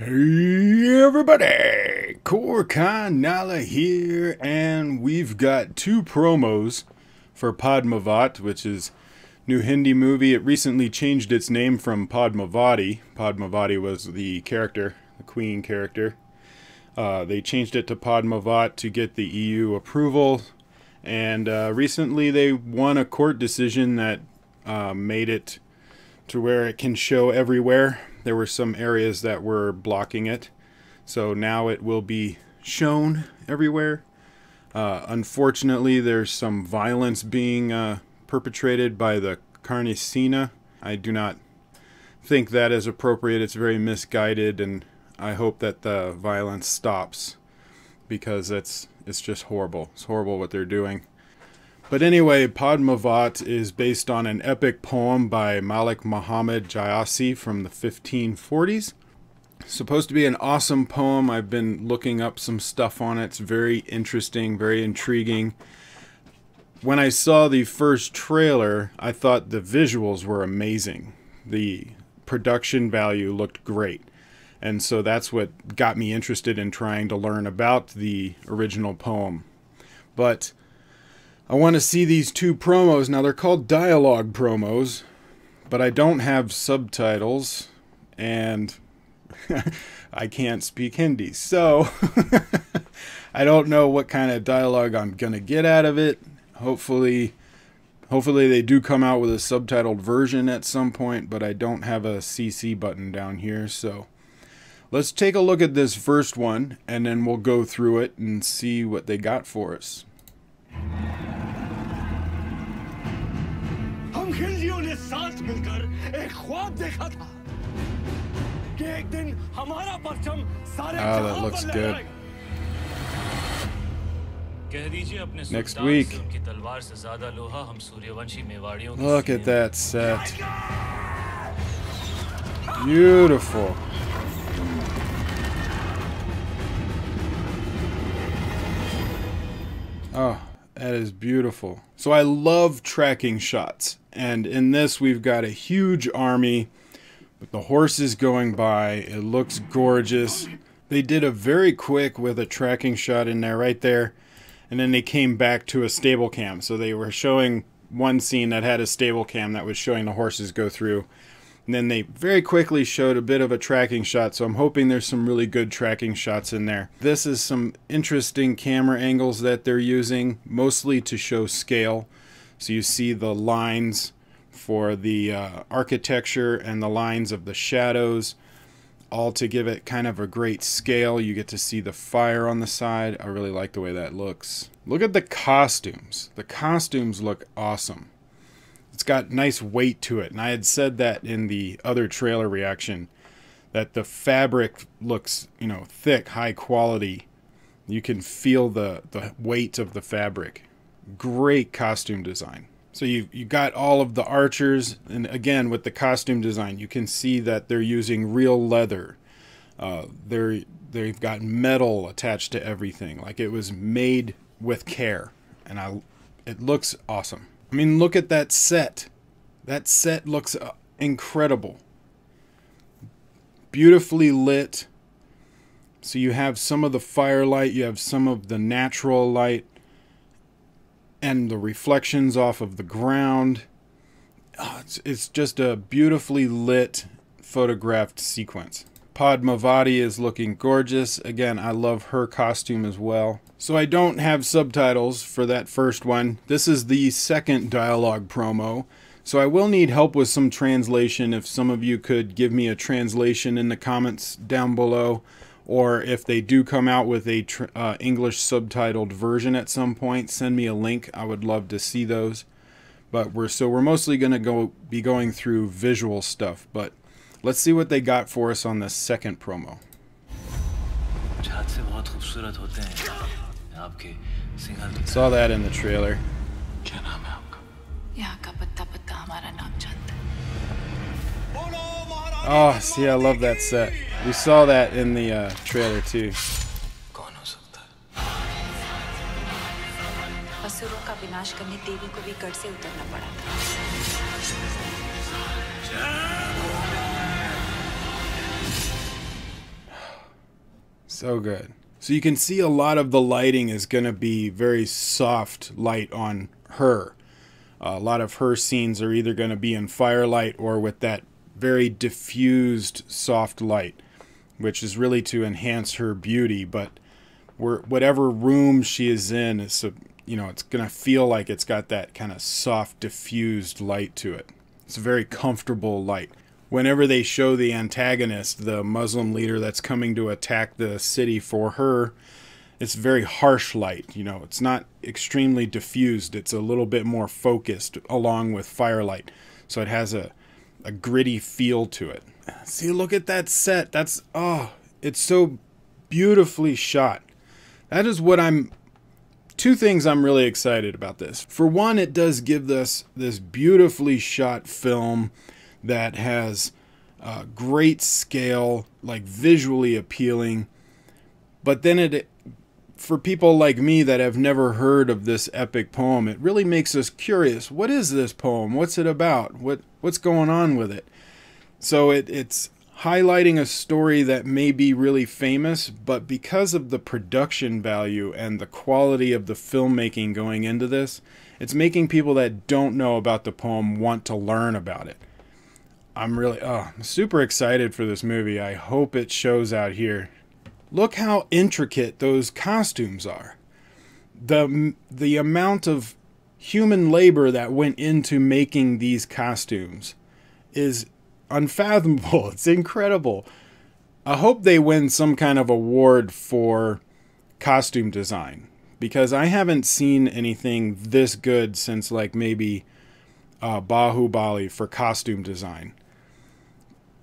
Hey everybody, Koricon Nala here, and we've got two promos for Padmaavat, which is new Hindi movie. It recently changed its name from Padmaavati. Padmaavati was the character, the queen character. They changed it to Padmaavat to get the EU approval, and recently they won a court decision that made it to where it can show everywhere. There were some areas that were blocking it, so now it will be shown everywhere. Unfortunately, there's some violence being perpetrated by the Carnicina. I do not think that is appropriate. It's very misguided, and I hope that the violence stops, because it's just horrible. It's horrible what they're doing. But anyway, Padmaavat is based on an epic poem by Malik Muhammad Jayasi from the 1540s. Supposed to be an awesome poem. I've been looking up some stuff on it. It's very interesting, very intriguing. When I saw the first trailer, I thought the visuals were amazing. The production value looked great. And so that's what got me interested in trying to learn about the original poem. But I want to see these two promos. Now, they're called dialogue promos, but I don't have subtitles, and I can't speak Hindi. So I don't know what kind of dialogue I'm going to get out of it. Hopefully they do come out with a subtitled version at some point, but I don't have a CC button down here. So let's take a look at this first one, and then we'll go through it and see what they got for us. Oh, that looks good. Next week. Look at that set. Beautiful. Oh, that is beautiful. So I love tracking shots, and in this we've got a huge army with the horses going by. It looks gorgeous. They did a very quick with a tracking shot in there right there, and then they came back to a stable cam. So they were showing one scene that had a stable cam that was showing the horses go through, and then they very quickly showed a bit of a tracking shot. So I'm hoping there's some really good tracking shots in there. This is some interesting camera angles that they're using, mostly to show scale. So you see the lines for the architecture and the lines of the shadows, all to give it kind of a great scale. You get to see the fire on the side. I really like the way that looks. Look at the costumes. The costumes look awesome. It's got nice weight to it, and I had said that in the other trailer reaction, that the fabric looks, you know, thick, high quality. You can feel the weight of the fabric. Great costume design. So you got all of the archers, and again with the costume design, you can see that they're using real leather. They've got metal attached to everything, like it was made with care, and it looks awesome. I mean, look at that set. That set looks incredible. Beautifully lit. So you have some of the firelight, you have some of the natural light, and the reflections off of the ground. Oh, it's just a beautifully lit, photographed sequence. Padmaavati is looking gorgeous. Again, I love her costume as well. So I don't have subtitles for that first one. This is the second dialogue promo. So I will need help with some translation. If some of you could give me a translation in the comments down below, or if they do come out with a English subtitled version at some point, send me a link. I would love to see those. But we're mostly going to be going through visual stuff. But let's see what they got for us on the second promo. Saw that in the trailer. Oh, see, I love that set. We saw that in the trailer too. So good. So you can see a lot of the lighting is going to be very soft light on her. A lot of her scenes are either going to be in firelight or with that very diffused soft light, which is really to enhance her beauty. But whatever room she is in, it's going to feel like it's got that kind of soft diffused light to it. It's a very comfortable light. Whenever they show the antagonist, the Muslim leader that's coming to attack the city for her, it's very harsh light. It's not extremely diffused. It's a little bit more focused along with firelight. So it has a gritty feel to it. See, look at that set. It's so beautifully shot. That is two things I'm really excited about this. For one, it does give us this beautifully shot film that has great scale, like visually appealing. But then for people like me that have never heard of this epic poem, it really makes us curious. What is this poem? What's it about? What's going on with it? So it's highlighting a story that may be really famous, but because of the production value and the quality of the filmmaking going into this, it's making people that don't know about the poem want to learn about it. I'm super excited for this movie. I hope it shows out here. Look how intricate those costumes are. The amount of human labor that went into making these costumes is unfathomable. It's incredible. I hope they win some kind of award for costume design, because I haven't seen anything this good since like maybe Bahubali for costume design.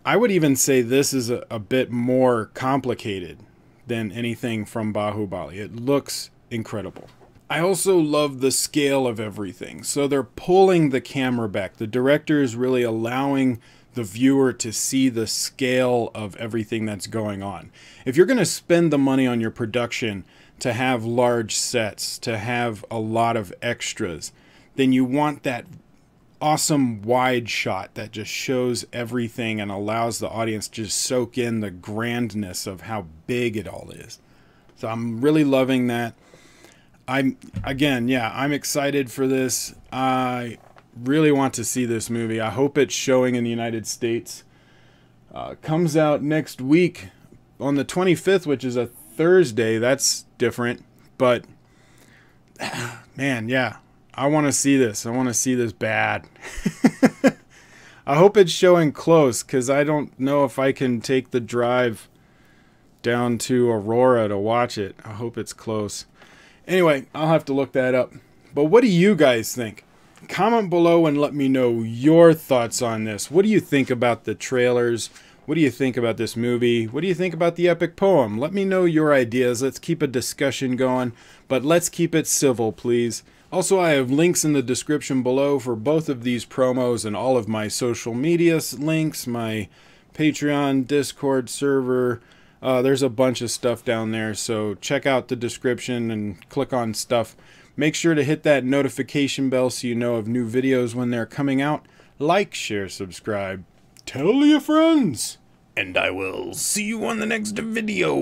I would even say this is a bit more complicated than anything from Bahubali. It looks incredible. I also love the scale of everything. So they're pulling the camera back. The director is really allowing the viewer to see the scale of everything that's going on. If you're going to spend the money on your production to have large sets, to have a lot of extras, then you want that awesome wide shot that just shows everything and allows the audience to just soak in the grandness of how big it all is. So I'm really loving that. I'm excited for this. I really want to see this movie. I hope it's showing in the United States. Comes out next week on the 25th, which is a Thursday. That's different, but man, yeah. I want to see this. I want to see this bad. I hope it's showing close, because I don't know if I can take the drive down to Aurora to watch it. I hope it's close. Anyway, I'll have to look that up. But what do you guys think? Comment below and let me know your thoughts on this. What do you think about the trailers? What do you think about this movie? What do you think about the epic poem? Let me know your ideas. Let's keep a discussion going, but let's keep it civil, please. Also, I have links in the description below for both of these promos and all of my social media links, my Patreon, Discord server. There's a bunch of stuff down there, so check out the description and click on stuff. Make sure to hit that notification bell so you know of new videos when they're coming out. Like, share, subscribe. Tell your friends. And I will see you on the next video.